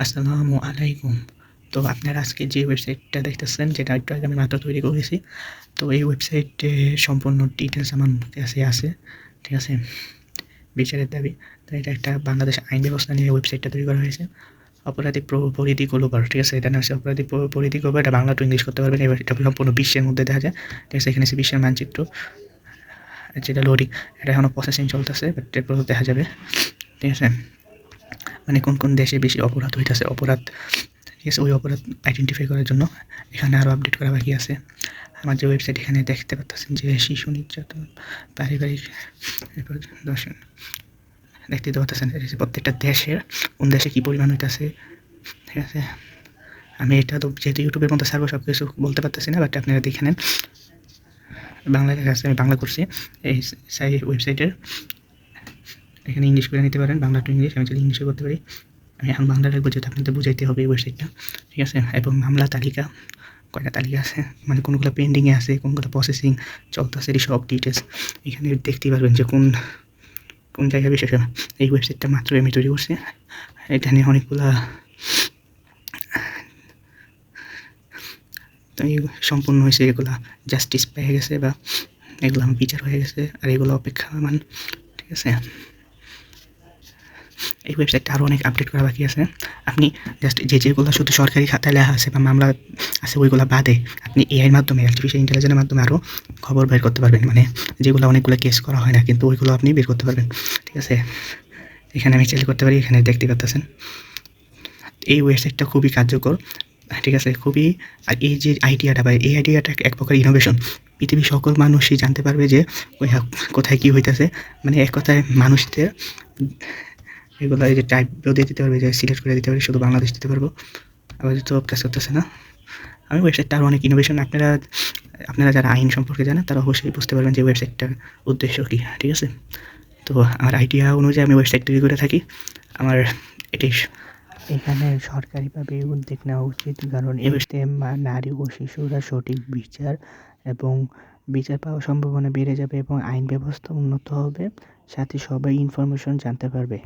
আসসালামু আলাইকুম। তো আপনারা আজকে যে ওয়েবসাইটটা দেখতেছেন যেটা একটু আগে আমি মাত্র তৈরি করেছি। তো এই ওয়েবসাইটে সম্পূর্ণ ডিটেইলস আমার কাছে আছে। ঠিক আছে? বিচারের দাবি। তো এটা একটা বাংলাদেশ আইন ব্যবস্থা নিয়ে ওয়েবসাইটটা তৈরি করা হয়েছে। অপরাধী পরিধি গ্লোবাল। ঠিক আছে? এটা নাম হচ্ছে অপরাধী পরিধি গ্লোবাল। এটা বাংলা টু ইংলিশ করতে পারবেন। এবার এটা সম্পূর্ণ বিশ্বের মধ্যে দেখা যায়। ঠিক আছে? এখানে আছে বিশ্বের মানচিত্র। যেটা লোডিং। এটা এখনো প্রসেসিং চলতেছে। বাট এরপর দেখা যাবে। ঠিক আছে? মানে কোন দেশে বেশি অপরাধ হইতাছে। ঠিক আছে? ওই অপরাধ আইডেন্টিফাই করার জন্য এখানে আরও আপডেট করা বাকি আছে। আমার যে ওয়েবসাইট এখানে দেখতে পাচ্ছেন যে শিশু নির্যাতন, পারিবারিক এরপর দর্শন দেখতে পাচ্ছেন প্রত্যেকটা দেশের কোন দেশে কী পরিমাণ হইতাছে। ঠিক আছে? আমি এটা তো যেহেতু ইউটিউবের মধ্যে সার্ভ সব কিছু বলতে পারতেছি না, বাট আপনারা দেখে নেন। বাংলায় লেখা আছে, আমি বাংলা করছি এই ওয়েবসাইটের। এখানে ইংলিশ করে নিতে পারেন, বাংলা টু ইংলিশ। আমি যদি ইংলিশে করতে পারি, আমি এখন বাংলা লিখবো যেহেতু আপনাদের বুঝাইতে হবে এই ওয়েবসাইটটা। ঠিক আছে? এবং মামলা তালিকা কয়টা তালিকা আছে, মানে কোনগুলো পেন্ডিংয়ে আছে, কোনগুলো প্রসেসিং চলতেছে, এই সব ডিটেলস এখানে দেখতেই পারবেন যে কোন জায়গায় বিশেষ। এই ওয়েবসাইটটা মাত্র আমি তৈরি করছি। এখানে অনেকগুলা তো এই সম্পূর্ণ হয়েছে, এগুলা জাস্টিস পেয়ে গেছে বা এগুলো বিচার হয়ে গেছে, আর এগুলো অপেক্ষামান। ঠিক আছে? এই ওয়েবসাইটটা আরও অনেক আপডেট করা বাকি আছে। আপনি জাস্ট যেগুলো শুধু সরকারি খাতায় লেখা আছে বা মামলা আছে ওইগুলো বাদে আপনি এআইয়ের মাধ্যমে, আর্টিফিশিয়াল ইন্টেলিজেন্সের মাধ্যমে আরও খবর বের করতে পারবেন। মানে যেগুলো অনেকগুলো কেস করা হয় না, কিন্তু ওইগুলো আপনি বের করতে পারবেন। ঠিক আছে? এখানে আমি চাইলে করতে পারি, এখানে দেখতে পাচ্ছেন। এই ওয়েবসাইটটা খুবই কার্যকর। ঠিক আছে? খুবই। আর এই যে আইডিয়াটা বা এই আইডিয়াটা এক প্রকার ইনোভেশন। পৃথিবীর সকল মানুষই জানতে পারবে যে কোথায় কী হইতেছে। মানে এক কথায় মানুষদের এগুলো এই যে টাইপও দিয়ে দিতে পারবে, যে সিলেক্ট করে দিতে পারবে, শুধু বাংলাদেশ দিতে পারবো। আবার তো কাজ করতেছে না। আমি ওয়েবসাইটটা আরও অনেক ইনোভেশন। আপনারা যারা আইন সম্পর্কে জানেন তারা অবশ্যই বুঝতে পারবেন যে ওয়েবসাইটটার উদ্দেশ্য কী। ঠিক আছে? তো আমার আইডিয়া অনুযায়ী আমি ওয়েবসাইট তৈরি করে থাকি। আমার এটাই। এখানে সরকারিভাবে উদ্যোগ নেওয়া উচিত, কারণ এতে নারী ও শিশুরা সঠিক বিচার এবং বিচার পাওয়ার সম্ভাবনা বেড়ে যাবে এবং আইন ব্যবস্থা উন্নত হবে, সাথে সবাই ইনফরমেশন জানতে পারবে।